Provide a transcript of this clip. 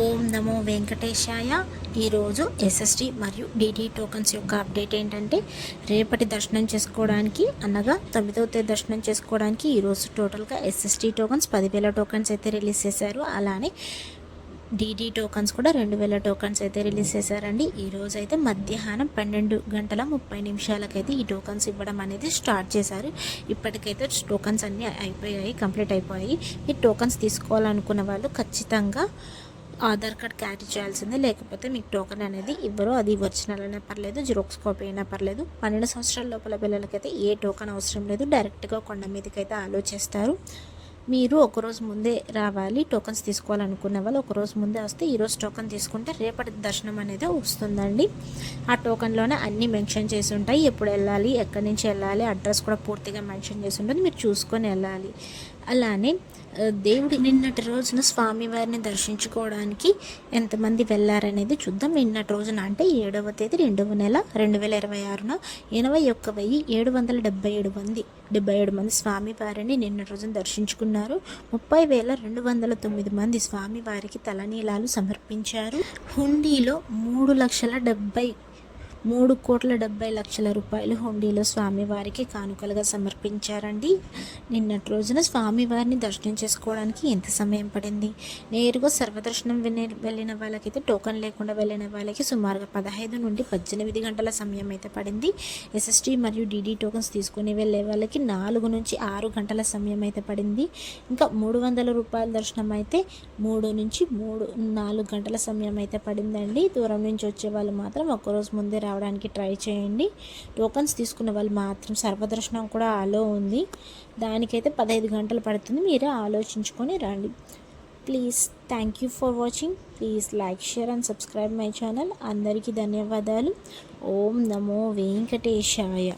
ఓం నమో వెంకటేశాయ. ఈరోజు ఎస్ఎస్టీ మరియు DD tokens యొక్క అప్డేట్ ఏంటంటే, రేపటి దర్శనం చేసుకోవడానికి అనగా 9వ తేదీ దర్శనం చేసుకోవడానికి ఈరోజు టోటల్గా ఎస్ఎస్టీ టోకన్స్ 10,000 టోకన్స్ అయితే రిలీజ్ చేశారు. అలానే డిడి టోకన్స్ కూడా 2,000 టోకన్స్ అయితే రిలీజ్ చేశారండి. ఈరోజు అయితే మధ్యాహ్నం 12:30 ఈ టోకన్స్ ఇవ్వడం అనేది స్టార్ట్ చేశారు. ఇప్పటికైతే టోకన్స్ అన్నీ కంప్లీట్ అయిపోయాయి. ఈ టోకన్స్ తీసుకోవాలనుకున్న వాళ్ళు ఖచ్చితంగా ఆధార్ కార్డ్ క్యారీ చేయాల్సిందే, లేకపోతే మీకు టోకెన్ అనేది ఇవ్వరు. అది ఒరిజినల్ అయినా పర్లేదు, జిరాక్స్ కాపీ అయినా పర్లేదు. 12 సంవత్సరాల లోపల పిల్లలకైతే ఏ టోకెన్ అవసరం లేదు, డైరెక్ట్గా కొండ మీదకి అయితే అలో చేస్తారు. మీరు ఒకరోజు ముందే రావాలి. టోకన్స్ తీసుకోవాలనుకునే వాళ్ళు ఒకరోజు ముందే వస్తే ఈరోజు టోకెన్ తీసుకుంటే రేపటి దర్శనం అనేది వస్తుందండి. ఆ టోకెన్లోనే అన్నీ మెన్షన్ చేసి ఉంటాయి, ఎప్పుడు వెళ్ళాలి, ఎక్కడి నుంచి వెళ్ళాలి, అడ్రస్ కూడా పూర్తిగా మెన్షన్ చేసి ఉంటుంది. మీరు చూసుకొని వెళ్ళాలి. అలానే దేవుడి నిన్నటి రోజున స్వామివారిని దర్శించుకోవడానికి ఎంతమంది వెళ్ళారనేది చూద్దాం. నిన్నటి రోజున అంటే 7వ తేదీ 2వ నెల 2026న 81,777 మంది స్వామివారిని నిన్నటి రోజున దర్శించుకున్నారు. 30,209 మంది స్వామివారికి తలనీలాలు సమర్పించారు. హుండీలో 3,70,00,000 రూపాయలు హుండీలో స్వామివారికి కానుకలుగా సమర్పించారండి. నిన్నటి రోజున స్వామివారిని దర్శనం చేసుకోవడానికి ఎంత సమయం పడింది? నేరుగా సర్వదర్శనం వెళ్ళిన వాళ్ళకైతే టోకన్ లేకుండా వెళ్ళిన వాళ్ళకి సుమారుగా 15 నుండి 18 గంటల సమయం అయితే పడింది. ఎస్ఎస్టీ మరియు డిడి టోకన్స్ తీసుకుని వెళ్ళే వాళ్ళకి 4 నుంచి 6 గంటల సమయం అయితే పడింది. ఇంకా 300 రూపాయల దర్శనం అయితే 3 నుంచి 4 గంటల సమయం అయితే పడిందండి. దూరం నుంచి వచ్చే వాళ్ళు మాత్రం ఒక్కరోజు ముందే రావడానికి ట్రై చేయండి. టోకన్స్ తీసుకున్న వాళ్ళు మాత్రం సర్వదర్శనం కూడా అలో ఉంది, దానికైతే 15 గంటలు పడుతుంది. మీరే ఆలోచించుకొని రండి. Please thank you for watching. Please like, share and subscribe my channel. అందరికీ ధన్యవాదాలు. ఓం నమో వెంకటేశాయ.